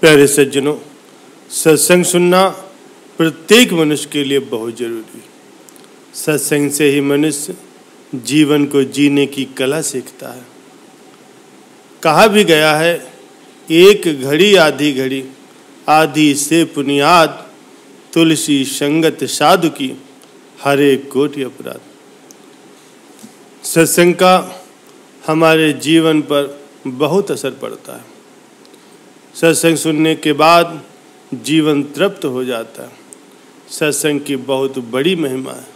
प्यारे सज्जनों, सत्संग सुनना प्रत्येक मनुष्य के लिए बहुत जरूरी है। सत्संग से ही मनुष्य जीवन को जीने की कला सीखता है। कहा भी गया है, एक घड़ी आधी घड़ी, आधी से पुनियाद, तुलसी संगत साधु की, हरे कोटि अपराध। सत्संग का हमारे जीवन पर बहुत असर पड़ता है। सत्संग सुनने के बाद जीवन तृप्त हो जाता है। सत्संग की बहुत बड़ी महिमा है।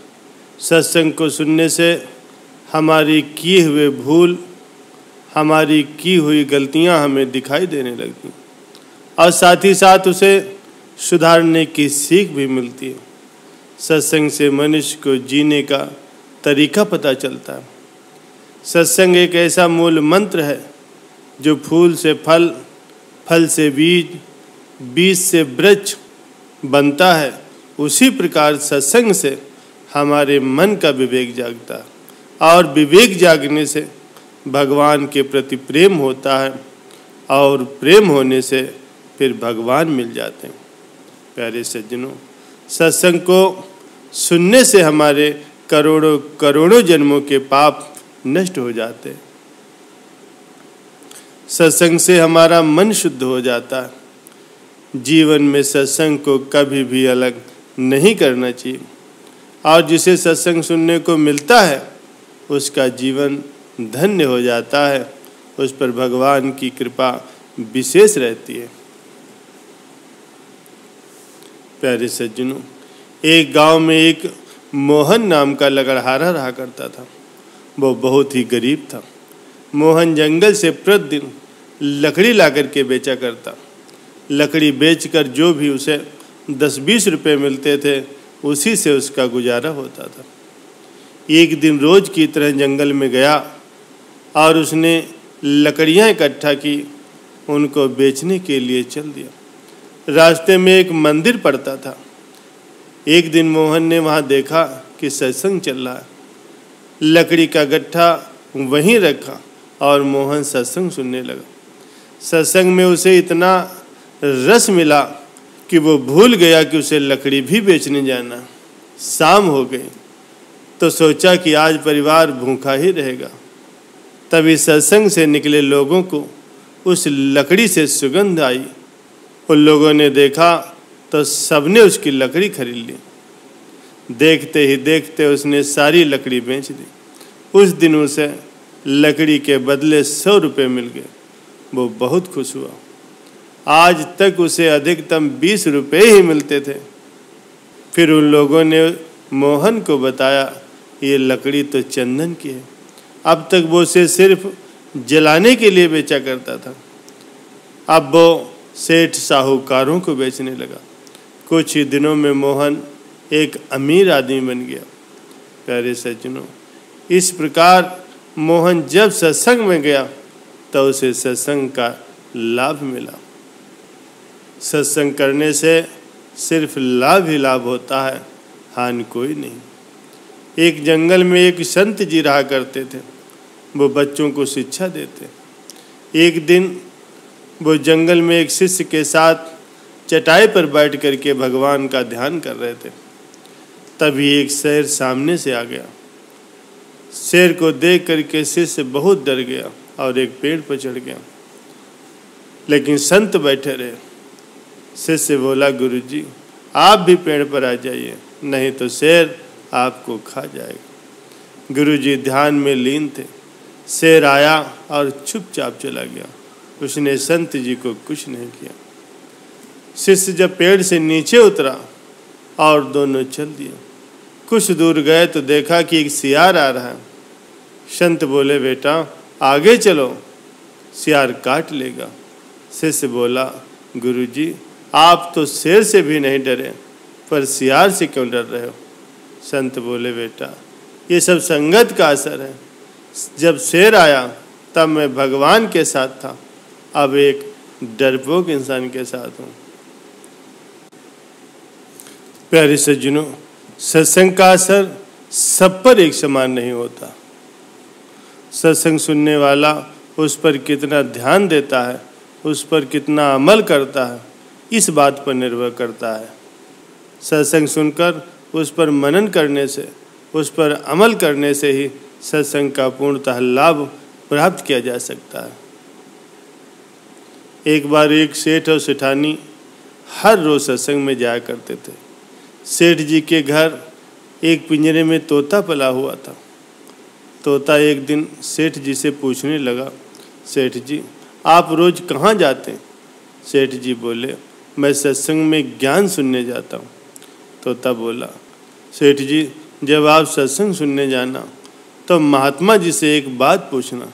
सत्संग को सुनने से हमारी किए हुए भूल, हमारी की हुई गलतियां हमें दिखाई देने लगती हैं और साथ ही साथ उसे सुधारने की सीख भी मिलती है। सत्संग से मनुष्य को जीने का तरीका पता चलता है। सत्संग एक ऐसा मूल मंत्र है जो फूल से फल, फल से बीज, बीज से वृक्ष बनता है। उसी प्रकार सत्संग से हमारे मन का विवेक जागता है और विवेक जागने से भगवान के प्रति प्रेम होता है और प्रेम होने से फिर भगवान मिल जाते हैं। प्यारे सज्जनों, सत्संग को सुनने से हमारे करोड़ों करोड़ों जन्मों के पाप नष्ट हो जाते हैं। सत्संग से हमारा मन शुद्ध हो जाता है। जीवन में सत्संग को कभी भी अलग नहीं करना चाहिए और जिसे सत्संग सुनने को मिलता है उसका जीवन धन्य हो जाता है। उस पर भगवान की कृपा विशेष रहती है। प्यारे सज्जनों, एक गांव में एक मोहन नाम का लकड़हारा रहा करता था। वो बहुत ही गरीब था। मोहन जंगल से प्रतिदिन लकड़ी ला करके बेचा करता। लकड़ी बेचकर जो भी उसे 10-20 रुपये मिलते थे उसी से उसका गुजारा होता था। एक दिन रोज की तरह जंगल में गया और उसने लकड़ियाँ इकट्ठा की, उनको बेचने के लिए चल दिया। रास्ते में एक मंदिर पड़ता था। एक दिन मोहन ने वहाँ देखा कि सत्संग चल रहा है। लकड़ी का गट्ठा वहीं रखा और मोहन सत्संग सुनने लगा। सत्संग में उसे इतना रस मिला कि वो भूल गया कि उसे लकड़ी भी बेचने जाना। शाम हो गई तो सोचा कि आज परिवार भूखा ही रहेगा। तभी सत्संग से निकले लोगों को उस लकड़ी से सुगंध आई। उन लोगों ने देखा तो सबने उसकी लकड़ी खरीद ली। देखते ही देखते उसने सारी लकड़ी बेच दी। उस दिन उसे लकड़ी के बदले 100 रुपये मिल गए। वो बहुत खुश हुआ। आज तक उसे अधिकतम 20 रुपये ही मिलते थे। फिर उन लोगों ने मोहन को बताया, ये लकड़ी तो चंदन की है। अब तक वो उसे सिर्फ जलाने के लिए बेचा करता था। अब वो सेठ साहूकारों को बेचने लगा। कुछ ही दिनों में मोहन एक अमीर आदमी बन गया। प्यारे सज्जनों, इस प्रकार मोहन जब सत्संग में गया तो उसे सत्संग का लाभ मिला। सत्संग करने से सिर्फ लाभ ही लाभ होता है, हानि कोई नहीं। एक जंगल में एक संत जी रहा करते थे। वो बच्चों को शिक्षा देते। एक दिन वो जंगल में एक शिष्य के साथ चटाई पर बैठ करके भगवान का ध्यान कर रहे थे। तभी एक शेर सामने से आ गया। शेर को देख करके शिष्य बहुत डर गया और एक पेड़ पर चढ़ गया, लेकिन संत बैठे रहे। शिष्य बोला, गुरुजी आप भी पेड़ पर आ जाइए, नहीं तो शेर आपको खा जाएगा। गुरुजी ध्यान में लीन थे। शेर आया और चुपचाप चला गया। उसने संत जी को कुछ नहीं किया। शिष्य जब पेड़ से नीचे उतरा और दोनों चल दिए। कुछ दूर गए तो देखा कि एक सियार आ रहा है। संत बोले, बेटा आगे चलो, सियार काट लेगा। शिष्य बोला, गुरुजी आप तो शेर से भी नहीं डरे, पर सियार से क्यों डर रहे हो? संत बोले, बेटा ये सब संगत का असर है। जब शेर आया तब मैं भगवान के साथ था, अब एक डरपोक इंसान के साथ हूँ। प्यारे सज्जनों, सत्संग का असर सब पर एक समान नहीं होता। सत्संग सुनने वाला उस पर कितना ध्यान देता है उस पर कितना अमल करता है इस बात पर निर्भर करता है। सत्संग सुनकर उस पर मनन करने से, उस पर अमल करने से ही सत्संग का पूर्णतः लाभ प्राप्त किया जा सकता है। एक बार एक सेठ और सेठानी हर रोज सत्संग में जाया करते थे। सेठ जी के घर एक पिंजरे में तोता पला हुआ था। तोता एक दिन सेठ जी से पूछने लगा, सेठ जी आप रोज कहाँ जाते हैं? सेठ जी बोले, मैं सत्संग में ज्ञान सुनने जाता हूँ। तोता बोला, सेठ जी जब आप सत्संग सुनने जाना तो महात्मा जी से एक बात पूछना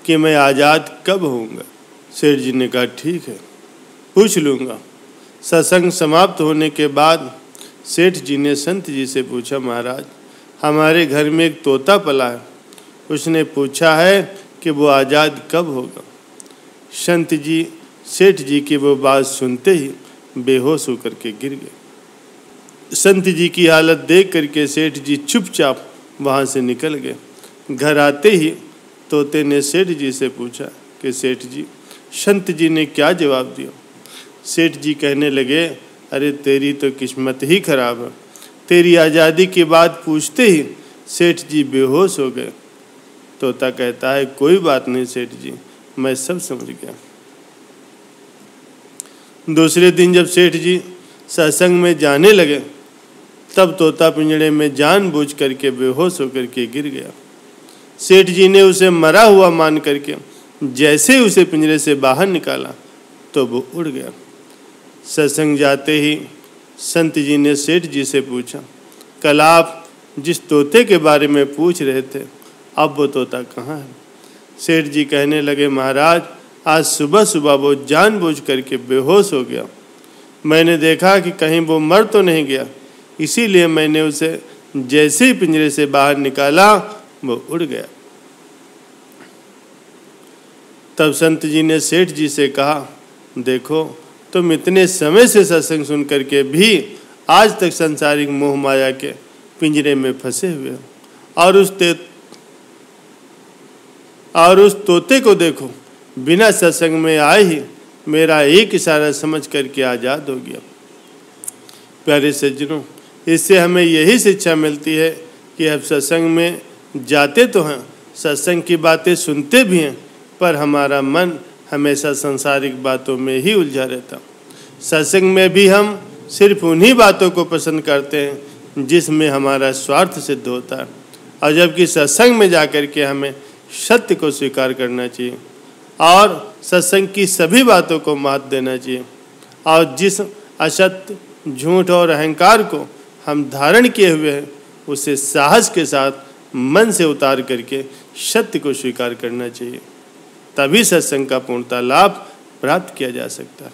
कि मैं आज़ाद कब होऊंगा। सेठ जी ने कहा ठीक है, पूछ लूँगा। सत्संग समाप्त होने के बाद सेठ जी ने संत जी से पूछा, महाराज हमारे घर में एक तोता पला है, उसने पूछा है कि वो आज़ाद कब होगा। संत जी सेठ जी की वो बात सुनते ही बेहोश होकर के गिर गए। संत जी की हालत देख करके सेठ जी चुपचाप वहाँ से निकल गए। घर आते ही तोते ने सेठ जी से पूछा कि सेठ जी संत जी ने क्या जवाब दिया। सेठ जी कहने लगे, अरे तेरी तो किस्मत ही खराब है, तेरी आज़ादी की बात पूछते ही सेठ जी बेहोश हो गए। तोता कहता है कोई बात नहीं सेठ जी, मैं सब समझ गया। दूसरे दिन जब सेठ जी सत्संग में जाने लगे तब तोता पिंजड़े में जानबूझ करके बेहोश होकर के गिर गया। सेठ जी ने उसे मरा हुआ मान करके जैसे ही उसे पिंजरे से बाहर निकाला तो वो उड़ गया। सत्संग जाते ही संत जी ने सेठ जी से पूछा, कल आप जिस तोते के बारे में पूछ रहे थे अब वो तोता कहाँ है? सेठ जी कहने लगे, महाराज आज सुबह सुबह वो जानबूझ करके बेहोश हो गया। मैंने देखा कि कहीं वो मर तो नहीं गया, इसीलिए मैंने उसे जैसे ही पिंजरे से बाहर निकाला वो उड़ गया। तब संत जी ने सेठ जी से कहा, देखो तुम इतने समय से सत्संग सुन करके भी आज तक संसारिक मोह माया के पिंजरे में फंसे हुए हो, और उस तोते को देखो बिना सत्संग में आए ही मेरा एक इशारा समझ करके आज़ाद हो गया। प्यारे सज्जनों, इससे हमें यही शिक्षा मिलती है कि हम सत्संग में जाते तो हैं, सत्संग की बातें सुनते भी हैं, पर हमारा मन हमेशा सांसारिक बातों में ही उलझा रहता। सत्संग में भी हम सिर्फ उन्हीं बातों को पसंद करते हैं जिसमें हमारा स्वार्थ सिद्ध होता है, और जबकि सत्संग में जाकर के हमें सत्य को स्वीकार करना चाहिए और सत्संग की सभी बातों को महत्व देना चाहिए, और जिस असत्य, झूठ और अहंकार को हम धारण किए हुए हैं उसे साहस के साथ मन से उतार करके सत्य को स्वीकार करना चाहिए। तभी सत्संग का पूर्णतः लाभ प्राप्त किया जा सकता है।